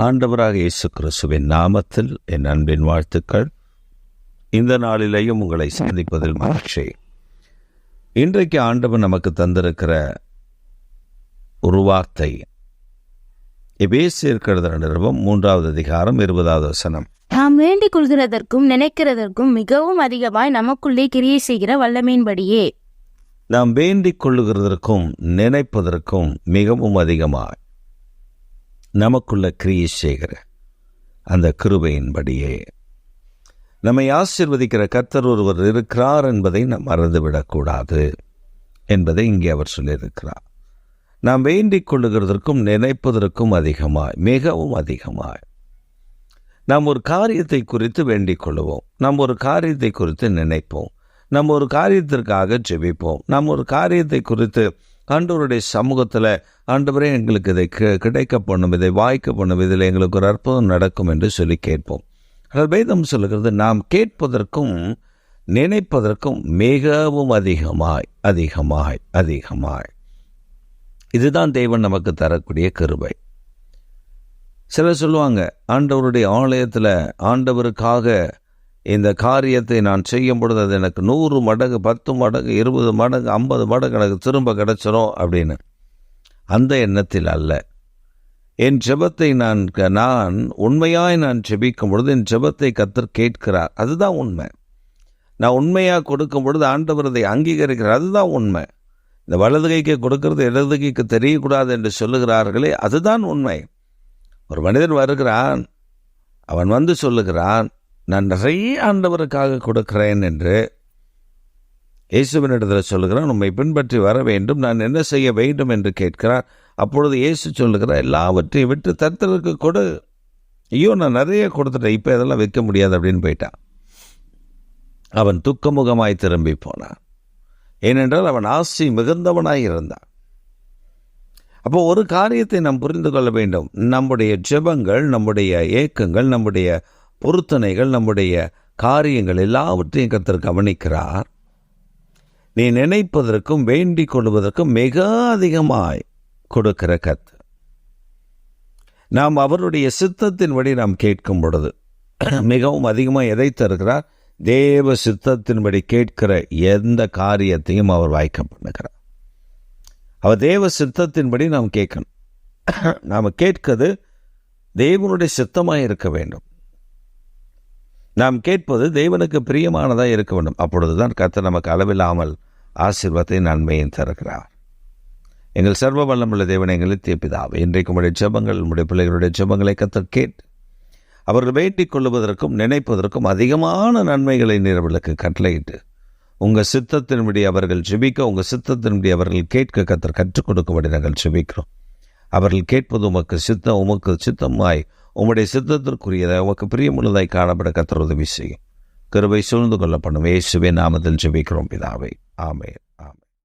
ஆண்டவராக இயேசு கிறிஸ்துவின் நாமத்தில் என் அன்பின் வாழ்த்துக்கள். இந்த நாளிலேயும் உங்களை சந்திப்பதில் மகிழ்ச்சி. இன்றைக்கு ஆண்டவர் நமக்கு தந்திருக்கிற ஒரு வார்த்தை எபேசியர் நிருபம் 3வது அதிகாரம் 20வது வசனம். நாம் வேண்டிக் கொள்கிறதற்கும் நினைக்கிறதற்கும் மிகவும் அதிகமாய் நமக்குள்ளே கிரியை செய்கிற வல்லமையின்படியே. நாம் வேண்டிக் கொள்ளுகிறதற்கும் நினைப்பதற்கும் மிகவும் அதிகமாய் நமக்குள்ள கிரியை செய்கிற அந்த கிருபையின்படியே நம்மை ஆசீர்வதிக்கிற கர்த்தர் ஒருவர் இருக்கிறார் என்பதை நாம் மறந்துவிடக்கூடாது என்பதை இங்கே அவர் சொல்லியிருக்கிறார். நாம் வேண்டிக் கொள்ளுகிறதற்கும் நினைப்பதற்கும் அதிகமாய், மிகவும் அதிகமாய் நாம் ஒரு காரியத்தை குறித்து வேண்டிக் கொள்ளுவோம், நாம் ஒரு காரியத்தை குறித்து நினைப்போம், நாம் ஒரு காரியத்திற்காக ஜெபிப்போம், நாம் ஒரு காரியத்தை குறித்து ஆண்டவருடைய சமூகத்தில் ஆண்டவரே எங்களுக்கு இதை கிடைக்க பண்ணும், இதை வாய்க்க பண்ணும், இதில் எங்களுக்கு ஒரு அற்புதம் நடக்கும் என்று சொல்லி கேட்போம். அதில் வேதம் சொல்லுகிறது, நாம் கேட்பதற்கும் நினைப்பதற்கும் மிகவும் அதிகமாய் அதிகமாய் அதிகமாய். இதுதான் தேவன் நமக்கு தரக்கூடிய கிருபை. சிலர் சொல்லுவாங்க, ஆண்டவருடைய ஆலயத்தில் ஆண்டவருக்காக இந்த காரியத்தை நான் செய்யும் பொழுது அது எனக்கு 100 மடங்கு 10 மடங்கு 20 மடங்கு 50 மடங்கு எனக்கு திரும்ப கிடைச்சிரும் அப்படின்னு. அந்த எண்ணத்தில் அல்ல. என் ஜெபத்தை நான் உண்மையாய் நான் ஜெபிக்கும் பொழுது என் ஜெபத்தை கர்த்தர் கேட்கிறார், அதுதான் உண்மை. நான் உண்மையாக கொடுக்கும் பொழுது ஆண்டவர் அதை அங்கீகரிக்கிறார், அதுதான் உண்மை. இந்த வலது கைக்கு கொடுக்கறது இடது கைக்கு தெரியக்கூடாது என்று சொல்லுகிறார்களே, அதுதான் உண்மை. ஒரு மனிதன் வருகிறான், அவன் வந்து சொல்லுகிறான், நான் நிறைய ஆண்டவருக்காக கொடுக்கிறேன் என்று இயேசுவினிடத்தில் சொல்லுகிறான். உம்மை பின்பற்றி வர வேண்டும், நான் என்ன செய்ய வேண்டும் என்று கேட்கிறார். அப்பொழுது இயேசு சொல்லுகிறார், எல்லாவற்றையும் விட்டு தர்த்தருக்கு கொடு. ஐயோ, நான் நிறைய கொடுத்துட்டேன், இப்போ இதெல்லாம் வைக்க முடியாது அப்படின்னு போயிட்டான். அவன் துக்கமுகமாய் திரும்பி போனான். ஏனென்றால் அவன் ஆசை மிகுந்தவனாய் இருந்தான். அப்போ ஒரு காரியத்தை நாம் புரிந்து கொள்ள வேண்டும். நம்முடைய ஜெபங்கள், நம்முடைய ஏக்கங்கள், நம்முடைய பொருத்தனைகள், நம்முடைய காரியங்கள் எல்லாவற்றையும் கர்த்தர் கவனிக்கிறார். நீ நினைப்பதற்கும் வேண்டிக் கொள்வதற்கும் மிக அதிகமாய் கொடுக்கிற கர்த்தர். நாம் அவருடைய சித்தத்தின்படி நாம் கேட்கும் பொழுது மிகவும் அதிகமாக எதை தருகிறார்? தேவ சித்தத்தின்படி கேட்கிற எந்த காரியத்தையும் அவர் வாய்க்க பண்ணுகிறார். அவர் தேவ சித்தத்தின்படி நாம் கேட்கணும். நாம் கேட்கிறது தேவனுடைய சித்தமாக இருக்க வேண்டும். நாம் கேட்பது தேவனுக்கு பிரியமானதாக இருக்க வேண்டும். அப்பொழுதுதான் கர்த்தர் நமக்கு அளவில்லாமல் ஆசீர்வாதத்தை நன்மையும் தருகிறார். எங்கள் சர்வ வல்லமுள்ள தேவனை எங்கள் பிதாவே, இன்றைக்கு உடைய ஜெபங்கள், உடைய பிள்ளைகளுடைய ஜெபங்களை கர்த்தர் கேட்டு அவர்கள் வேண்டிக் கொள்வதற்கும் நினைப்பதற்கும் அதிகமான நன்மைகளை நீரவர்களுக்கு கட்டளையிட்டு உங்கள் சித்தத்தின்படி அவர்கள் ஜெபிக்க, உங்கள் சித்தத்தின்படி அவர்கள் கேட்க கர்த்தர் கற்றுக் கொடுக்கும்படி நாங்கள் ஜெபிக்கிறோம். அவர்கள் கேட்பது உமக்கு சித்தமாய் உம்முடைய சித்தத்திற்குரியதை உமக்கு பிரியமுள்ளதாய் காணப்பட கர்த்தர் உதவி செய்யும். கிருபை சூழ்ந்து கொள்ளப்படும். இயேசுவின் நாமத்தில் ஜெபிக்கிறோம் பிதாவே. ஆமென். ஆமென்.